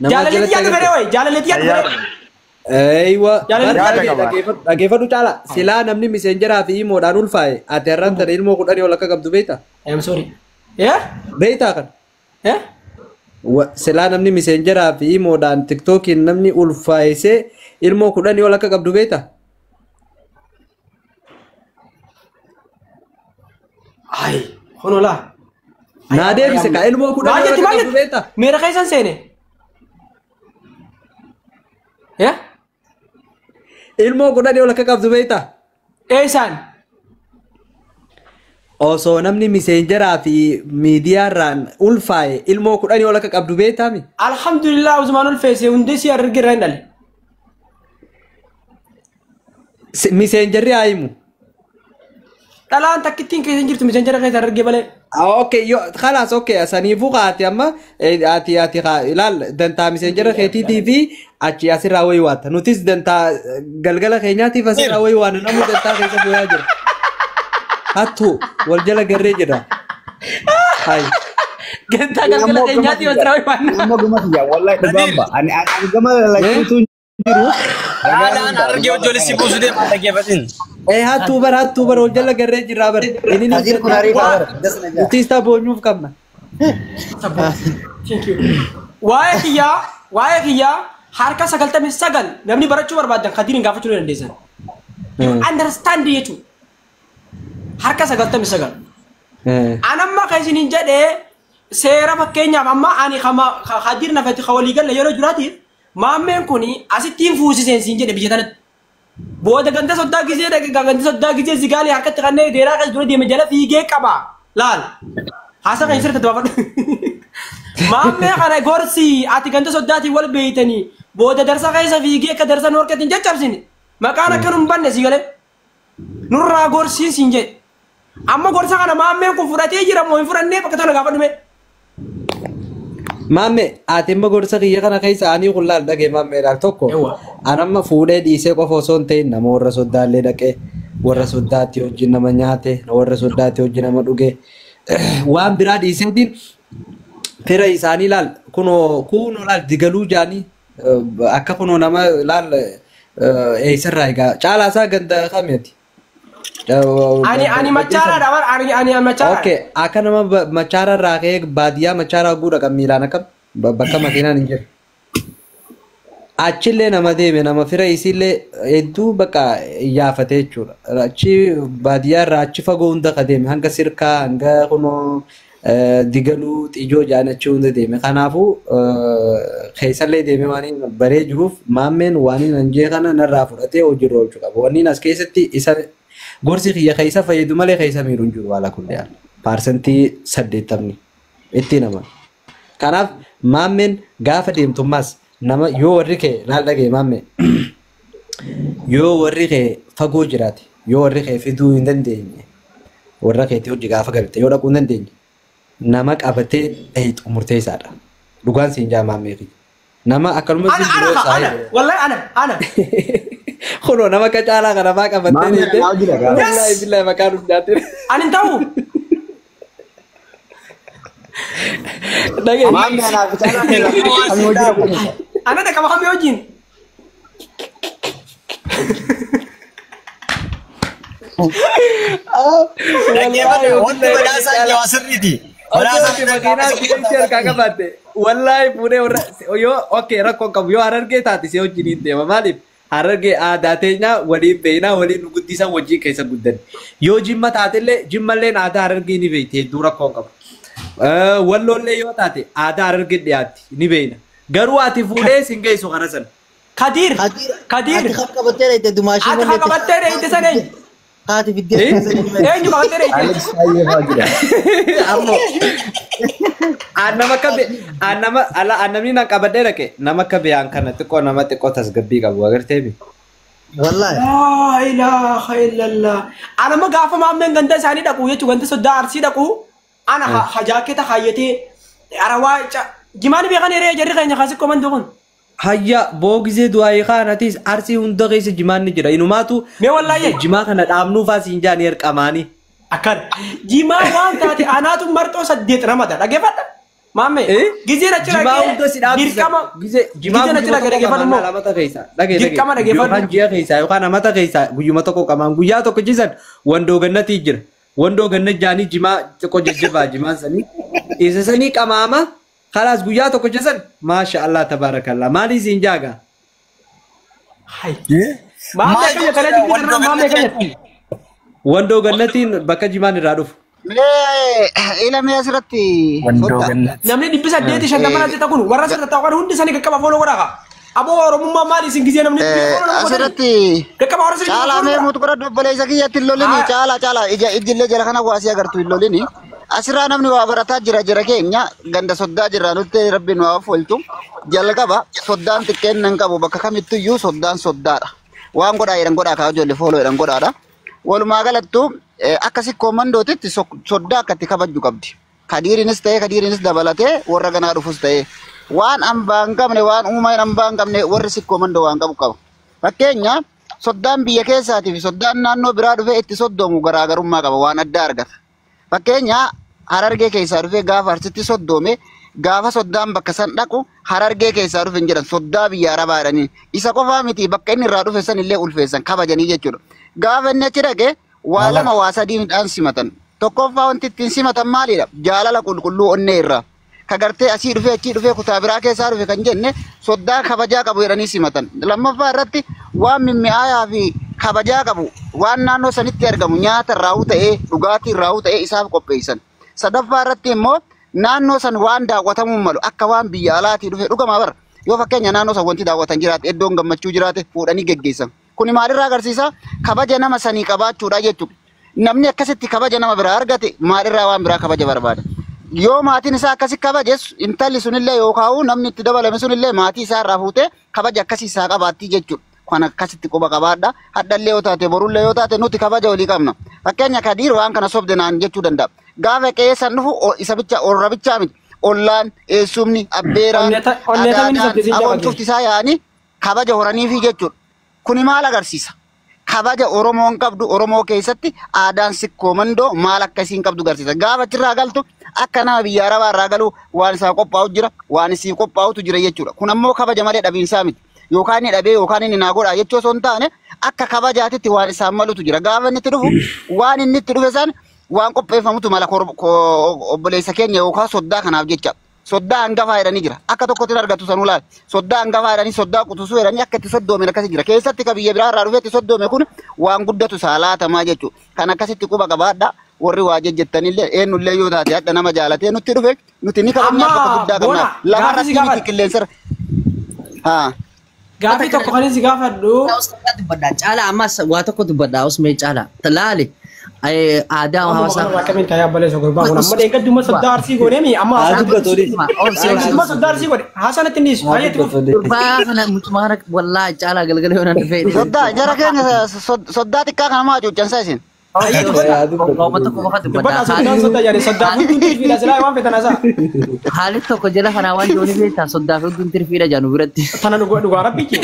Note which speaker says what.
Speaker 1: Jaalalleetti yaadu fedhe wayi jaalalleetti yaadu fedhe.
Speaker 2: Eeywa
Speaker 1: Jaalalleetti
Speaker 2: dhaggeeffadhu caala silaa namni miseenjeraa fi imoodhaan ulfaa'e ati har'aan tana ilmoo 10 ol akka qabdu beektaa?
Speaker 1: I'm sorry. Yeah?
Speaker 2: Beektaa kan?
Speaker 1: Yeah?
Speaker 2: Silaa namni miseenjeraa fi imoodhaan tiktookiin namni ulfaa'isee ilmoo 10 ol akka qabdu beektaa?
Speaker 1: Ay, honola.
Speaker 2: Naa deebise ka ilmoo 10 ol akka qabdu beektaa?
Speaker 1: Meera keessan seene. Yeah?
Speaker 2: Ilmoo 10 ol akka qabdu beektaa?
Speaker 1: Eesaan?
Speaker 2: Osoo namni miseenjeraa fi miidiyaarraan ulfaa'e ilmoo 10 ol akka qabdu beektaami?
Speaker 1: Alhamdulillah Usmaan ulfeesse hundi si argirra hin dhalle.
Speaker 2: Miseenjerri haa himu.
Speaker 1: Dhalaan takkittiin keessa hin jirtu miseenjera keessa argee malee.
Speaker 2: Okay, yo خلاص okay saniifuu qaati amma ati ilaal dantaa miseenjera keetiitii fi achi asirraa wayii waata nutis dantaa galgala keenyaatiif asirraa wayii waan namni dantaa keessa bu'aa jira. Hattu wal jala garree jira. Hai.
Speaker 1: Dantaa galgala keenyaatiif asirraa wayii waan.
Speaker 3: Amma gumati ya wallahi dabamba ani gama lakitu jiru.
Speaker 4: Alaan argee hojjole si buusu deema dhaggeeffatin.
Speaker 2: Hattu bar wal jala garree jira bar. Inni ni
Speaker 3: Ajir kunari bar.
Speaker 2: nutis boonyuuf qabna.
Speaker 1: Thank you. Waa'ee kiyyaa harka 99 namni barachuu barbaadan Khadirin gaafachuu ni dandeessan. Understand jechuudha. Harka 99. Anamma kan isiniin jedhee seera fakkeenyaaf amma ani Khadir nafati khawalii galle yeroo jiraatiif maammeen kuni asittiin fuusiseen siin jedhe biyya tanatti. Booda ganda soddaa gisee zigaalee harkatti kanneen deeraa kan dura deeme jala fiigee qaba. Laal. Haasa kan sirriitti baafadhu. Maammee kana gorsi ati ganda soddaatiin wal beeytanii booda darsa keessa fiigee akka darsa noorkeetiin caccabsine. Maqaan akka nun banne si galee. Nurraa gorsiin siin jedhe. Amma gorsa kana maammeen kun fudhatee jira moo hin fudhannee bakka tana gaafadhu mee.
Speaker 2: Mamme ati immoo gorsa kiyya kana keessa ani qullaal dhagee mammeedhaan tokko anamma fuudhee dhiisee qofa osoo hin ta'in nama warra soddaallee dhaqee warra soddaatti wajjin nama nyaate warra soddaatti wajjin nama dhuge waan biraa dhiiseetiin fira isaanii laal kunoo laal digaluu jaanii akka kunoo nama laal eessarraa egaa caalaasaa ganda kameeti.
Speaker 1: Ani machaara dabar ani machaara.
Speaker 2: Okay, akka nama machaara irraa ka'ee baadiyyaa machaara guudha kan miilaan akka bakka makiinaan hin jiru. Achillee nama deeme nama fira isiillee hedduu bakka iyyaafate jechuudha. Achi baadiyyaa irraa achi fagoo hunda ka deeme hanga sirkaa hanga kunoo digaluu xijoo jaanachi hunda deeme. Kanaafuu keessallee deeme waan baree jiruuf maammeen waan hin jee kana narraa fudhatee hojiirra oolchuu qaba. Wanni as keessatti isa gorsi kiyya keessa fayyadu malee keessa miidhuun jiru haala kunneen parsantii 80 itti nama. Kanaaf maammeen gaafa deemtummaas nama yoo warri kee laal dhagee maammee yoo warri kee fagoo jiraate yoo warri kee fiduu hin dandeenye warra keetti hojii gaafa galte yoo dhaquu hin dandeenye nama qabatee dhahiixu murteessaadha. Dhugaan siin jaa maammee kiyya. Nama akkanuma
Speaker 1: wallahi ana
Speaker 2: Kuno nama kacala kana maka batteni ite. Wallahi billahi makaru jate.
Speaker 1: Anin tahu.
Speaker 2: Dage.
Speaker 3: Mami ana bicara kami wajib.
Speaker 1: Ana dah kamu kami ojin.
Speaker 2: Wallahi pune yo okay rakko kamu yo hararge tati se ojini te malif hararge aadatenya waliin beena waliin guddisa wajjin keessa guddan yoo jimma taatellee jimmalleen aadaa hararge ni beekte hedduu rakkoon qabu walloollee yoo taate aadaa hararge dhiyaatti ni beena garuu ati fuudhee sin geessu kana san
Speaker 1: Kadir
Speaker 3: Ati qabatee ite dumaashii
Speaker 1: ati qabatee ite saneen
Speaker 3: Haati fiddee
Speaker 1: eenyu qabatee ite
Speaker 3: Alex Ayyee faajira
Speaker 2: ammo annamni na qabadee dhaqe nama akka biyaan kana xiqqoo nama xiqqoo tasgabbii qabu agartee bi
Speaker 3: wallahi
Speaker 1: la ilaha illallah ana ma gaafa maammeen ganda isaanii dhaqu jechuun ganda soddaa arsii dhaqu ana hajaaketa hayyatee arawaa jimaani beekan hiree jarri keenya kaasii komandoo kun
Speaker 2: hayya boogizee du'aa kaanatis arsii hunda keessa jimaan ni jira inumaatu
Speaker 1: mee wallahi
Speaker 2: jimaa kana dhaabnuuf asiin jaanii erqamaanii
Speaker 1: akkan jimaa waan taate anaatu marxoo 8 ramada dhageeffadha Maame gizee na cira
Speaker 2: Jimaa hunda si dhaabsisa.
Speaker 1: dirqama
Speaker 2: Jimaa
Speaker 1: na cira dhaggeeffadhu immoo
Speaker 2: amata keessa. Dhagee
Speaker 1: Dirqama dhaggeeffadhu.
Speaker 2: Yookaan ji'a keessa yookaan amata keessa guyyuma tokko qaban guyyaa tokko jisan wandoo gannatii jira. Wandoo gannat jaanii jimaa tokko jajjabaa jimaan sanii. Isa sanii qamaama kalaas guyyaa tokko jisan maasha Allah tabarakallah maali siin jaaga.
Speaker 1: maame kanya kana dirqama maame kanya
Speaker 2: Wandoo gannatiin bakka jimaan irraa dhufu.
Speaker 3: Ilmee asirratti
Speaker 1: namni dhibbisa deeti shantamana jetta kun warra sirra ta'u kan hundi isaanii qaqqaba fooloo godhaa aboo oromummaa maali isin gizee namni
Speaker 3: asirratti
Speaker 1: qaqqaba warra sirra
Speaker 3: caalaa mee mutu godha dobboleessa kiyyatti hin lolini caalaa ijillee jala kana waasii agartu hin lolini asirraa namni waa barataa jira keenya ganda soddaa jirra nutti rabbi nu haa oolchu jalqaba soddaan xiqqeen nan qabu bakka kamittuyyuu soddaan soddaadha waan godhaa jedhan godhaa kaa ijoollee fooloo jedhan godhaadha walumaa galattu akkasi koomandootitti soddaa akkatti kabajju qabdi. Kadiirinis dabalatee warra ganaa dhufus ta'ee waan hambaa hin qabne waan uumaan hambaa hin qabne warri si koomandoo waan qabu qaba. Fakkeenya soddaan biyya keessaatii fi soddaan naannoo biraa dhufee itti soddoomu garaagarummaa qaba waan addaa argata. Fakkeenya Harargee keessaa dhufee gaafa Arsitti soddoome gaafa soddaan bakka san dhaqu Harargee keessaa dhufe hin jedhan soddaa biyya Arabaa jedhanii isa qofaa miti bakka inni irraa dhufe san illee ulfeessan kabajanii jechuudha. Gaafa inni achi dhaqee waa lama waa sadii midhaan simatan tokkoffaa wanti ittiin simatan maalidha jaalala qulqulluu onnee irraa kagartee asii dhufee achii dhufee kutaa biraa keessaa dhufe kan jenne soddaa kabajaa qabu jedhanii simatan lammaffaa irratti waan mimmi'aayaa fi kabajaa qabu waan naannoo sanitti argamu nyaata irraa ta'ee dhugaatii irraa ta'ee isaaf qopheessan sadaffaa irratti immoo naannoo san waan daawwatamuu malu akka waan biyya alaatii dhufe dhugamaa bara yoo fakkeenya naannoo san wanti daawwatan jiraate iddoon gammachuu jiraate fuudhanii geggeessan kuni maalirraa agarsiisa kabaja nama sanii qabaachuudha jechuudha. Namni akkasitti kabaja nama biraa argate maalirraa waan biraa kabaja barbaada. Yoo maatiin isaa akkasi kabajes intalli sunillee yookaan namni itti dabalame sunillee maatii isaa irraa fuutee kabaja akkasii isaa qabaatti jechuudha. Kan akkasitti quba qabaadha. Haddallee yoo taate borullee yoo taate nuti kabaja walii qabna. Fakkeenya Kadiir waan kana sobde naan jechuu danda'a. Gaafa qeessan dhufu isa bicha orra bichaa miti. Ollaan eessumni abbeeraan aboontuufti isaa yaa'anii kabaja horaniifi jechuudha. Kuni maal agarsiisa? Kabaja Oromoon qabdu Oromoo keessatti aadaan sikkoomandoo maal akkasiin qabdu agarsiisa. Gaafa achirraa galtu akka nama biyya Arabaa irraa galu waan isaa qophaa'u jira, waan isii qophaa'utu jira jechuudha. Kun ammoo kabaja malee dhabiinsaa miti. Yookaan inni dhabee yookaan inni naa godhaa jechuu osoo hin taane akka kabajaatitti waan isaan malutu jira. Gaafa inni itti dhufu waan inni itti dhufe san waan qopheeffamutu mala obboleessa keenya yookaan soddaa kanaaf jecha. Soddaa hangafaa jedhanii jira. Akka tokkotti argatu sanuu laal. Soddaa hangafaa jedhanii soddaa qutusuu jedhanii akka itti soddoomen akkasii jira. Keessatti ka biyya biraa irraa dhufee itti soddoome kun waan guddatu saalaatamaa jechuudha. Kan akkasitti quba qabaadha. Warri waa jejjettanillee eenyullee yoo taate hadha nama jaalatee nutti dhufe nuti ni kabajnaa bakka guddaa qabna. Lafarratti miti qilleensa.
Speaker 1: Gaaffii tokko kan isin gaafadhu.
Speaker 5: Caalaa ammas waa tokko dubbadhaa osoo mee caalaa. Talaali. Aadaa hawaasaa.
Speaker 1: Akkamiin taa'ee abbalee isa gurbaa kun amma deeggarri dhimma soddaa arsii godhee mi amma dhimma soddaa arsii godhe haasanatti inni isu baay'eetti dhufu.
Speaker 5: Gurbaa kana mutumaara wallaa caalaa galgala yoo nan dhufee.
Speaker 3: Soddaa jara keenya soddaa xiqqaa kana maa cuuccansaa isin.
Speaker 5: Haalit tokko jala kanaa waan jooni beektaa soddaa fi hundun tirfiidha jaanu biratti.
Speaker 1: Tana dhugaa rabbichi.